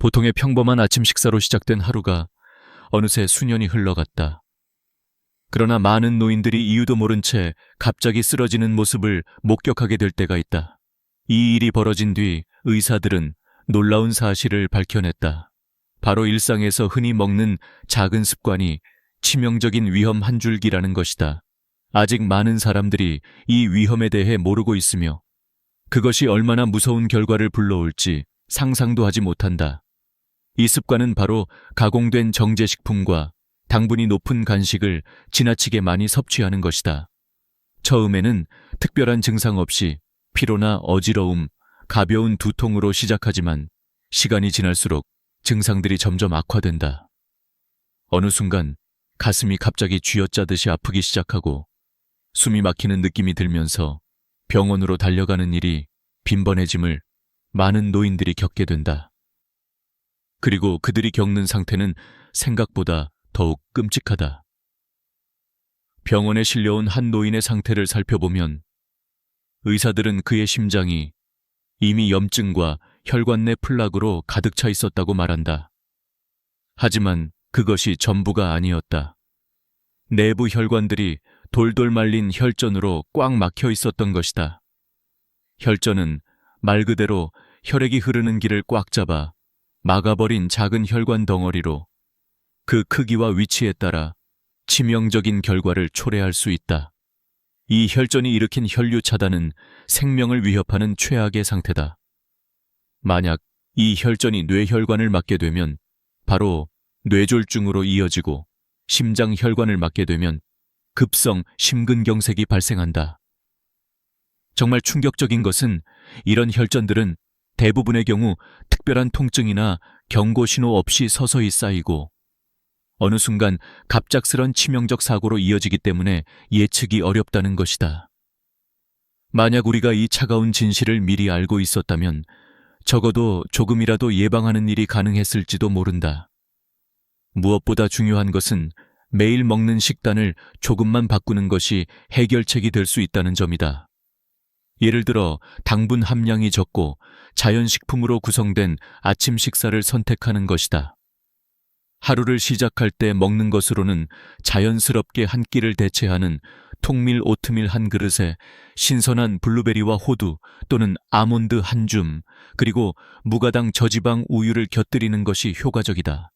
보통의 평범한 아침 식사로 시작된 하루가 어느새 수년이 흘러갔다. 그러나 많은 노인들이 이유도 모른 채 갑자기 쓰러지는 모습을 목격하게 될 때가 있다. 이 일이 벌어진 뒤 의사들은 놀라운 사실을 밝혀냈다. 바로 일상에서 흔히 먹는 작은 습관이 치명적인 위험 한 줄기라는 것이다. 아직 많은 사람들이 이 위험에 대해 모르고 있으며 그것이 얼마나 무서운 결과를 불러올지 상상도 하지 못한다. 이 습관은 바로 가공된 정제식품과 당분이 높은 간식을 지나치게 많이 섭취하는 것이다. 처음에는 특별한 증상 없이 피로나 어지러움, 가벼운 두통으로 시작하지만 시간이 지날수록 증상들이 점점 악화된다. 어느 순간 가슴이 갑자기 쥐어짜듯이 아프기 시작하고 숨이 막히는 느낌이 들면서 병원으로 달려가는 일이 빈번해짐을 많은 노인들이 겪게 된다. 그리고 그들이 겪는 상태는 생각보다 더욱 끔찍하다. 병원에 실려온 한 노인의 상태를 살펴보면 의사들은 그의 심장이 이미 염증과 혈관 내 플락으로 가득 차 있었다고 말한다. 하지만 그것이 전부가 아니었다. 내부 혈관들이 돌돌 말린 혈전으로 꽉 막혀 있었던 것이다. 혈전은 말 그대로 혈액이 흐르는 길을 꽉 잡아 막아버린 작은 혈관 덩어리로 그 크기와 위치에 따라 치명적인 결과를 초래할 수 있다. 이 혈전이 일으킨 혈류 차단은 생명을 위협하는 최악의 상태다. 만약 이 혈전이 뇌혈관을 막게 되면 바로 뇌졸중으로 이어지고 심장혈관을 막게 되면 급성 심근경색이 발생한다. 정말 충격적인 것은 이런 혈전들은 대부분의 경우 특별한 통증이나 경고 신호 없이 서서히 쌓이고 어느 순간 갑작스런 치명적 사고로 이어지기 때문에 예측이 어렵다는 것이다. 만약 우리가 이 차가운 진실을 미리 알고 있었다면 적어도 조금이라도 예방하는 일이 가능했을지도 모른다. 무엇보다 중요한 것은 매일 먹는 식단을 조금만 바꾸는 것이 해결책이 될 수 있다는 점이다. 예를 들어 당분 함량이 적고 자연식품으로 구성된 아침 식사를 선택하는 것이다. 하루를 시작할 때 먹는 것으로는 자연스럽게 한 끼를 대체하는 통밀 오트밀 한 그릇에 신선한 블루베리와 호두 또는 아몬드 한 줌, 그리고 무가당 저지방 우유를 곁들이는 것이 효과적이다.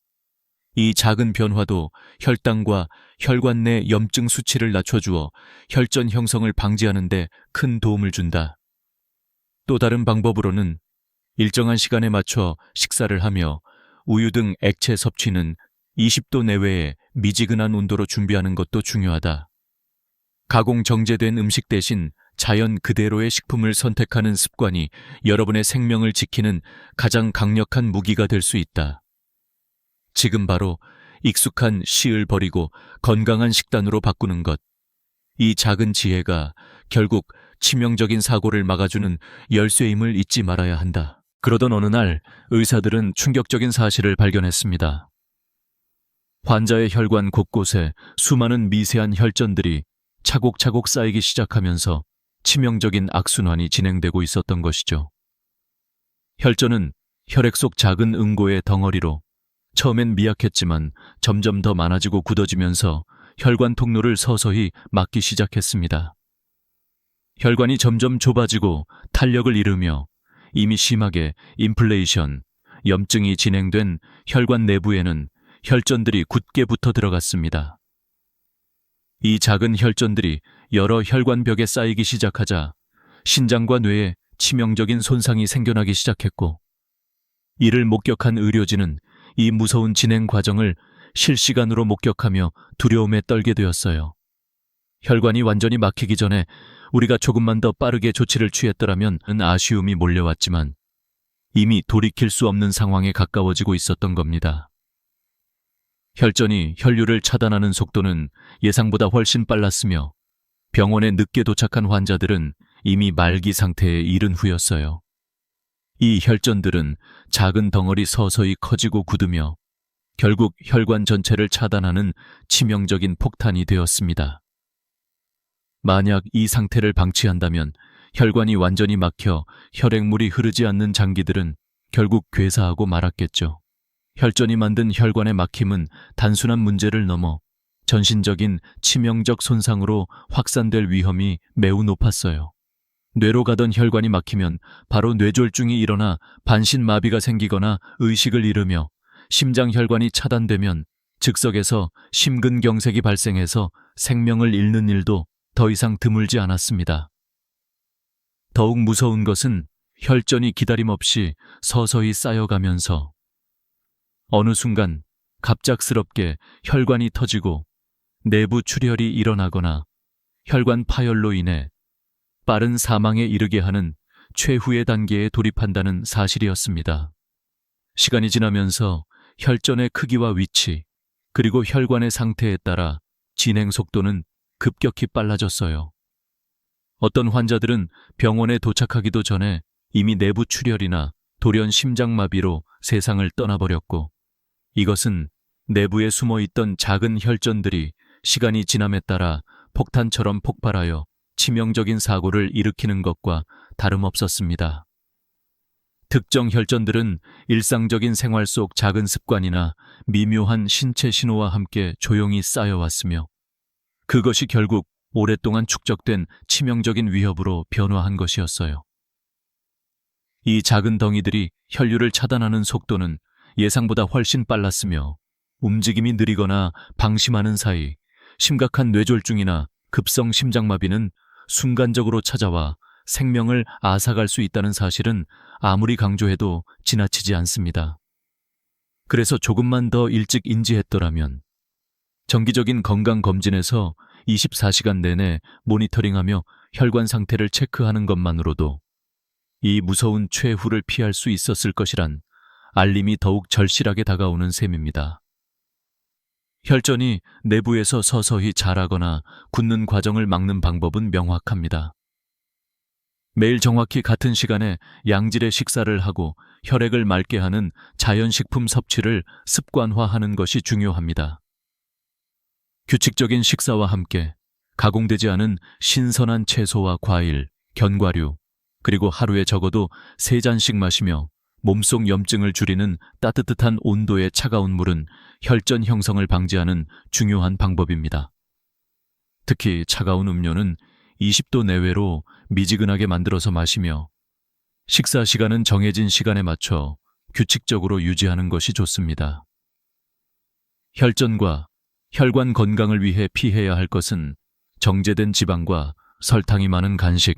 이 작은 변화도 혈당과 혈관 내 염증 수치를 낮춰주어 혈전 형성을 방지하는 데 큰 도움을 준다. 또 다른 방법으로는 일정한 시간에 맞춰 식사를 하며 우유 등 액체 섭취는 20도 내외의 미지근한 온도로 준비하는 것도 중요하다. 가공 정제된 음식 대신 자연 그대로의 식품을 선택하는 습관이 여러분의 생명을 지키는 가장 강력한 무기가 될 수 있다. 지금 바로 익숙한 씨을 버리고 건강한 식단으로 바꾸는 것. 이 작은 지혜가 결국 치명적인 사고를 막아주는 열쇠임을 잊지 말아야 한다. 그러던 어느 날 의사들은 충격적인 사실을 발견했습니다. 환자의 혈관 곳곳에 수많은 미세한 혈전들이 차곡차곡 쌓이기 시작하면서 치명적인 악순환이 진행되고 있었던 것이죠. 혈전은 혈액 속 작은 응고의 덩어리로 처음엔 미약했지만 점점 더 많아지고 굳어지면서 혈관 통로를 서서히 막기 시작했습니다. 혈관이 점점 좁아지고 탄력을 잃으며 이미 심하게 인플레이션, 염증이 진행된 혈관 내부에는 혈전들이 굳게 붙어 들어갔습니다. 이 작은 혈전들이 여러 혈관벽에 쌓이기 시작하자 신장과 뇌에 치명적인 손상이 생겨나기 시작했고, 이를 목격한 의료진은 이 무서운 진행 과정을 실시간으로 목격하며 두려움에 떨게 되었어요. 혈관이 완전히 막히기 전에 우리가 조금만 더 빠르게 조치를 취했더라면 아쉬움이 몰려왔지만 이미 돌이킬 수 없는 상황에 가까워지고 있었던 겁니다. 혈전이 혈류를 차단하는 속도는 예상보다 훨씬 빨랐으며 병원에 늦게 도착한 환자들은 이미 말기 상태에 이른 후였어요. 이 혈전들은 작은 덩어리 서서히 커지고 굳으며 결국 혈관 전체를 차단하는 치명적인 폭탄이 되었습니다. 만약 이 상태를 방치한다면 혈관이 완전히 막혀 혈액물이 흐르지 않는 장기들은 결국 괴사하고 말았겠죠. 혈전이 만든 혈관의 막힘은 단순한 문제를 넘어 전신적인 치명적 손상으로 확산될 위험이 매우 높았어요. 뇌로 가던 혈관이 막히면 바로 뇌졸중이 일어나 반신마비가 생기거나 의식을 잃으며 심장혈관이 차단되면 즉석에서 심근경색이 발생해서 생명을 잃는 일도 더 이상 드물지 않았습니다. 더욱 무서운 것은 혈전이 기다림 없이 서서히 쌓여가면서 어느 순간 갑작스럽게 혈관이 터지고 내부 출혈이 일어나거나 혈관 파열로 인해 빠른 사망에 이르게 하는 최후의 단계에 돌입한다는 사실이었습니다. 시간이 지나면서 혈전의 크기와 위치, 그리고 혈관의 상태에 따라 진행 속도는 급격히 빨라졌어요. 어떤 환자들은 병원에 도착하기도 전에 이미 내부 출혈이나 돌연 심장마비로 세상을 떠나버렸고, 이것은 내부에 숨어있던 작은 혈전들이 시간이 지남에 따라 폭탄처럼 폭발하여 치명적인 사고를 일으키는 것과 다름없었습니다. 특정 혈전들은 일상적인 생활 속 작은 습관이나 미묘한 신체 신호와 함께 조용히 쌓여왔으며, 그것이 결국 오랫동안 축적된 치명적인 위협으로 변화한 것이었어요. 이 작은 덩이들이 혈류를 차단하는 속도는 예상보다 훨씬 빨랐으며, 움직임이 느리거나 방심하는 사이 심각한 뇌졸중이나 급성 심장마비는 순간적으로 찾아와 생명을 앗아갈 수 있다는 사실은 아무리 강조해도 지나치지 않습니다. 그래서 조금만 더 일찍 인지했더라면, 정기적인 건강검진에서 24시간 내내 모니터링하며 혈관 상태를 체크하는 것만으로도 이 무서운 최후를 피할 수 있었을 것이란 알림이 더욱 절실하게 다가오는 셈입니다. 혈전이 내부에서 서서히 자라거나 굳는 과정을 막는 방법은 명확합니다. 매일 정확히 같은 시간에 양질의 식사를 하고 혈액을 맑게 하는 자연식품 섭취를 습관화하는 것이 중요합니다. 규칙적인 식사와 함께 가공되지 않은 신선한 채소와 과일, 견과류, 그리고 하루에 적어도 3잔씩 마시며 몸속 염증을 줄이는 따뜻한 온도의 차가운 물은 혈전 형성을 방지하는 중요한 방법입니다. 특히 차가운 음료는 20도 내외로 미지근하게 만들어서 마시며, 식사 시간은 정해진 시간에 맞춰 규칙적으로 유지하는 것이 좋습니다. 혈전과 혈관 건강을 위해 피해야 할 것은 정제된 지방과 설탕이 많은 간식,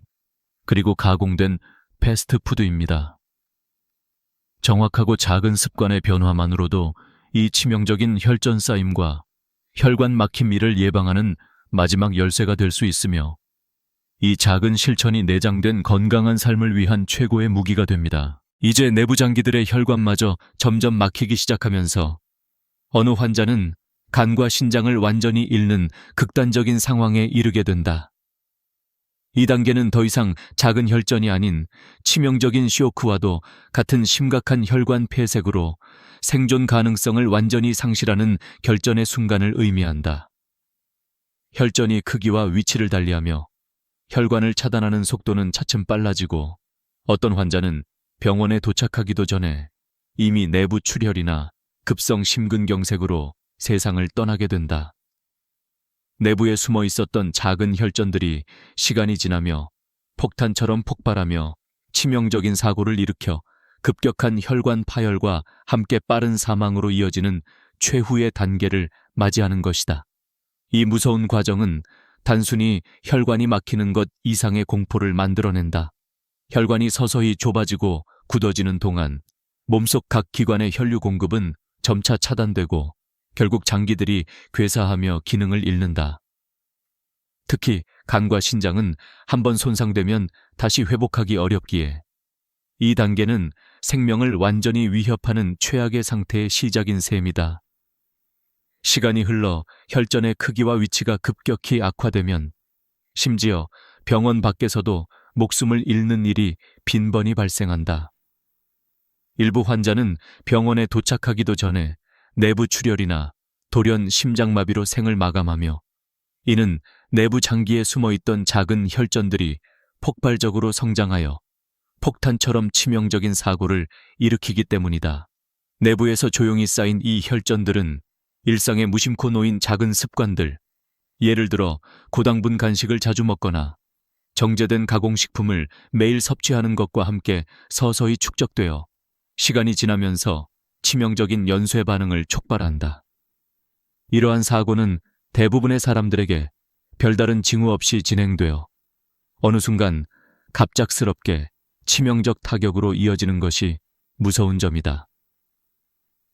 그리고 가공된 패스트푸드입니다. 정확하고 작은 습관의 변화만으로도 이 치명적인 혈전 쌓임과 혈관 막힘을 예방하는 마지막 열쇠가 될 수 있으며, 이 작은 실천이 내장된 건강한 삶을 위한 최고의 무기가 됩니다. 이제 내부 장기들의 혈관마저 점점 막히기 시작하면서 어느 환자는 간과 신장을 완전히 잃는 극단적인 상황에 이르게 된다. 이 단계는 더 이상 작은 혈전이 아닌 치명적인 쇼크와도 같은 심각한 혈관 폐색으로 생존 가능성을 완전히 상실하는 결전의 순간을 의미한다. 혈전이 크기와 위치를 달리하며 혈관을 차단하는 속도는 차츰 빨라지고, 어떤 환자는 병원에 도착하기도 전에 이미 내부 출혈이나 급성 심근경색으로 세상을 떠나게 된다. 내부에 숨어 있었던 작은 혈전들이 시간이 지나며 폭탄처럼 폭발하며 치명적인 사고를 일으켜 급격한 혈관 파열과 함께 빠른 사망으로 이어지는 최후의 단계를 맞이하는 것이다. 이 무서운 과정은 단순히 혈관이 막히는 것 이상의 공포를 만들어낸다. 혈관이 서서히 좁아지고 굳어지는 동안 몸속 각 기관의 혈류 공급은 점차 차단되고 결국 장기들이 괴사하며 기능을 잃는다. 특히 간과 신장은 한번 손상되면 다시 회복하기 어렵기에 이 단계는 생명을 완전히 위협하는 최악의 상태의 시작인 셈이다. 시간이 흘러 혈전의 크기와 위치가 급격히 악화되면 심지어 병원 밖에서도 목숨을 잃는 일이 빈번히 발생한다. 일부 환자는 병원에 도착하기도 전에 내부 출혈이나 돌연 심장마비로 생을 마감하며, 이는 내부 장기에 숨어있던 작은 혈전들이 폭발적으로 성장하여 폭탄처럼 치명적인 사고를 일으키기 때문이다. 내부에서 조용히 쌓인 이 혈전들은 일상에 무심코 놓인 작은 습관들, 예를 들어 고당분 간식을 자주 먹거나 정제된 가공식품을 매일 섭취하는 것과 함께 서서히 축적되어 시간이 지나면서 치명적인 연쇄 반응을 촉발한다. 이러한 사고는 대부분의 사람들에게 별다른 징후 없이 진행되어 어느 순간 갑작스럽게 치명적 타격으로 이어지는 것이 무서운 점이다.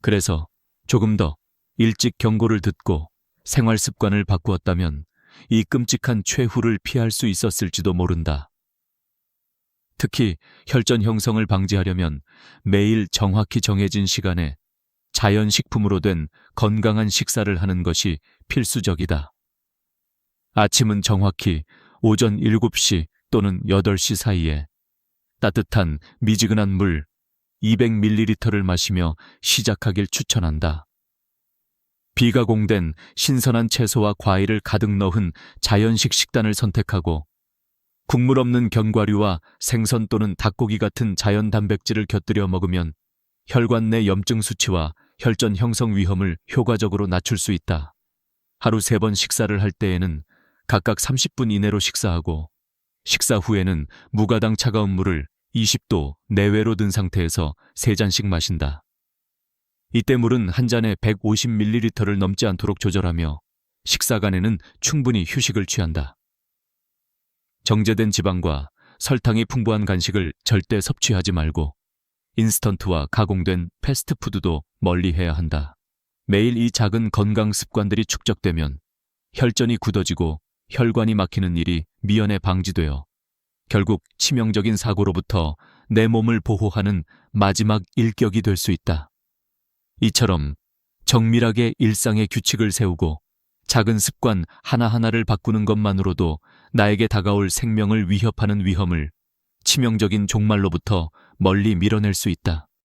그래서 조금 더 일찍 경고를 듣고 생활 습관을 바꾸었다면 이 끔찍한 최후를 피할 수 있었을지도 모른다. 특히 혈전 형성을 방지하려면 매일 정확히 정해진 시간에 자연식품으로 된 건강한 식사를 하는 것이 필수적이다. 아침은 정확히 오전 7시 또는 8시 사이에 따뜻한 미지근한 물 200ml를 마시며 시작하길 추천한다. 비가공된 신선한 채소와 과일을 가득 넣은 자연식 식단을 선택하고 국물 없는 견과류와 생선 또는 닭고기 같은 자연 단백질을 곁들여 먹으면 혈관 내 염증 수치와 혈전 형성 위험을 효과적으로 낮출 수 있다. 하루 3번 식사를 할 때에는 각각 30분 이내로 식사하고 식사 후에는 무가당 차가운 물을 20도 내외로 든 상태에서 3잔씩 마신다. 이때 물은 한 잔에 150ml를 넘지 않도록 조절하며 식사간에는 충분히 휴식을 취한다. 정제된 지방과 설탕이 풍부한 간식을 절대 섭취하지 말고 인스턴트와 가공된 패스트푸드도 멀리해야 한다. 매일 이 작은 건강 습관들이 축적되면 혈전이 굳어지고 혈관이 막히는 일이 미연에 방지되어 결국 치명적인 사고로부터 내 몸을 보호하는 마지막 일격이 될 수 있다. 이처럼 정밀하게 일상의 규칙을 세우고 작은 습관 하나하나를 바꾸는 것만으로도 나에게 다가올 생명을 위협하는 위험을 치명적인 종말로부터 멀리 밀어낼 수 있다.